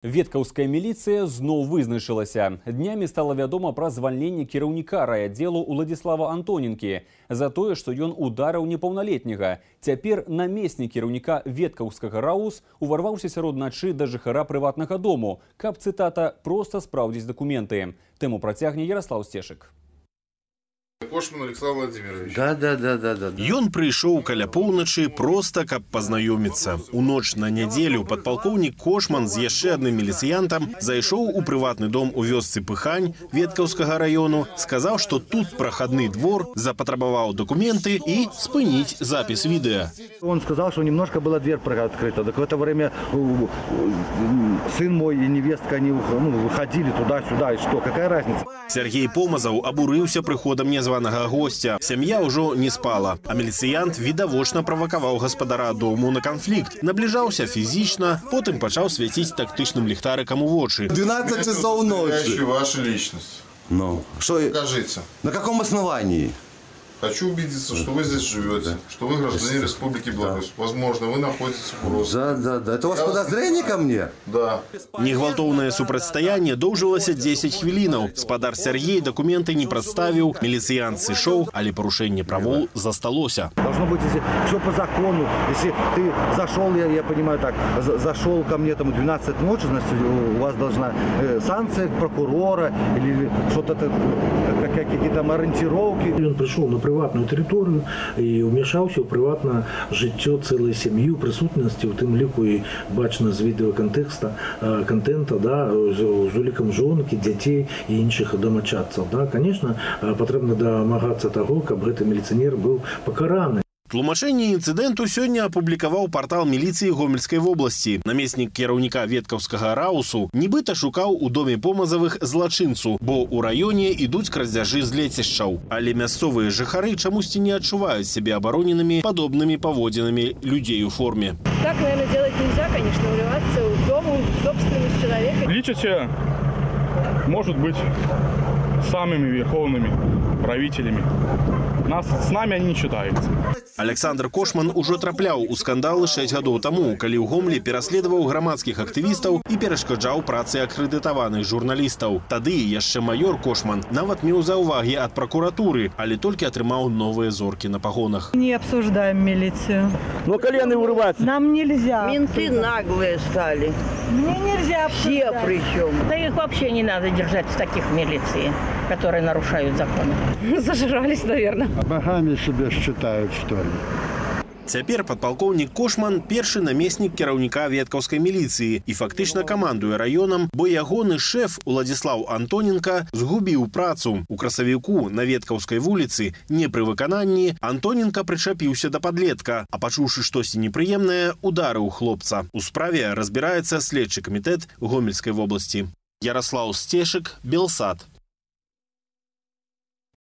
Веткаўская міліцыя зноў вызначылася. Днямі стала вядома пра звальненне кіраўніка райаддзелу Уладзіслава Антоненкі за тое, што ён ударыў непаўналетняга. Цяпер намеснік кіраўніка веткаўскага РАУС уварваўся сярод начы да жыхара прыватнага дому, каб, цытата, проста спраўдзіць дакументы. Тэму працягне Ярослав Стешык. Кошман Александр Владимирович. Да. Ён прыйшоў каля поўначы проста, каб пазнаёміцца. У ноч на нядзелю падпалкоўнік Кошман з яшчэ адным міліцыянтам зайшоў у прыватны дом у вёсцы Пыхань Веткаўскага району, сказаў, што тут прахадны двор, запатрабаваў документы и спыніць запись видео. Он сказал, что немножко была дверь открыта. Так в это время сын мой и невестка они выходили туда-сюда. И что? Какая разница? Сергей Помазаў абурыўся прыходам незванага гостя. Сям'я ўжо не спала, а міліцыянт відавочна правакаваў гаспадара дому на канфлікт. Набліжаўся фізічна, потым пачаў свяціць тактычным ліхтарыкам у вочы. 12 часов ночи. Ваша личность. Ну, что? Покажите. На каком основании? Хочу убедиться, что вы здесь живете, что вы гражданин Республики Беларусь. Возможно, вы находитесь в угрозе. Да. Это у вас подозрение ко мне? Да. Негвалтоўнае супрацьстаянне доўжылася 10 хвілінаў. Спадар Сергей документы не прадставіў, міліцыянт сышоў, але парушэнне правоў засталося. Должно быть, если все по закону. Если ты зашел, я понимаю так, зашел ко мне там 12 ночи, значит, у вас должна санкция прокурора или что-то, какие-то там ориентировки. Он пришел на приватную территорию и вмешался в приватное життя цілої сім'ї, присутності, у тим ліку і бачно з відеоконтента, з уліком жонки, дітей і інших домочадців. Звісно, потрібно домагатися того, щоб цей міліціонер був покараний. Тлумачэнне інцыдэнту сёння апублікаваў партал міліцыі Гомельскай вобласці. Намеснік кіраўніка веткаўскага РАУСу нібыта шукаў у доме Помазавых злачынцу, бо ў раёне ідуць крадзяжы з лецішчаў. Але мясцовыя жыхары чамусьці не адчуваюць сябе абароненымі падобнымі паводзінамі людзей у форме. Так, наверное, делать нельзя, конечно, вливаться в дом, в собственность человека. Личите, может быть, самыми верховными правителями. С нами они не считаются. Александр Кошман ужо трапляў у скандалы 6 гадоў таму, калі ў Гомлі пераследаваў грамадскіх актывістаў і перашкаджаў працы акрэдытаваных журналістаў. Тады яшчэ майор Кошман нават меў заўвагі ад прокуратуры, але толькі атрымаў новыя зоркі на пагонах. Не обсуждаем милицию. Но колены урываться. Нам нельзя. Менты наглые стали. Мне нельзя обсуждать. Все причем. Да их вообще не надо держать в таких милиции, которые нарушают законы. Зажрались, наверное. Богами себя считают, что ли? Цяпер падпалкоўнік Кошман першы намеснік кіраўніка веткаўскай міліцыі і фактычна камандуе раёнам, бо ягоны шэф Уладзіслаў Антоненка згубіў працу. У красавіку на Веткаўскай вуліцы не пры выкананні Антоненка прычапіўся да падлетка, а пачуўшы штосьці непрыемнае, ударыў хлопца. У справе разбіраецца следчы камітэт Гомельскай вобласці. Ярослав Стешык, Белсат.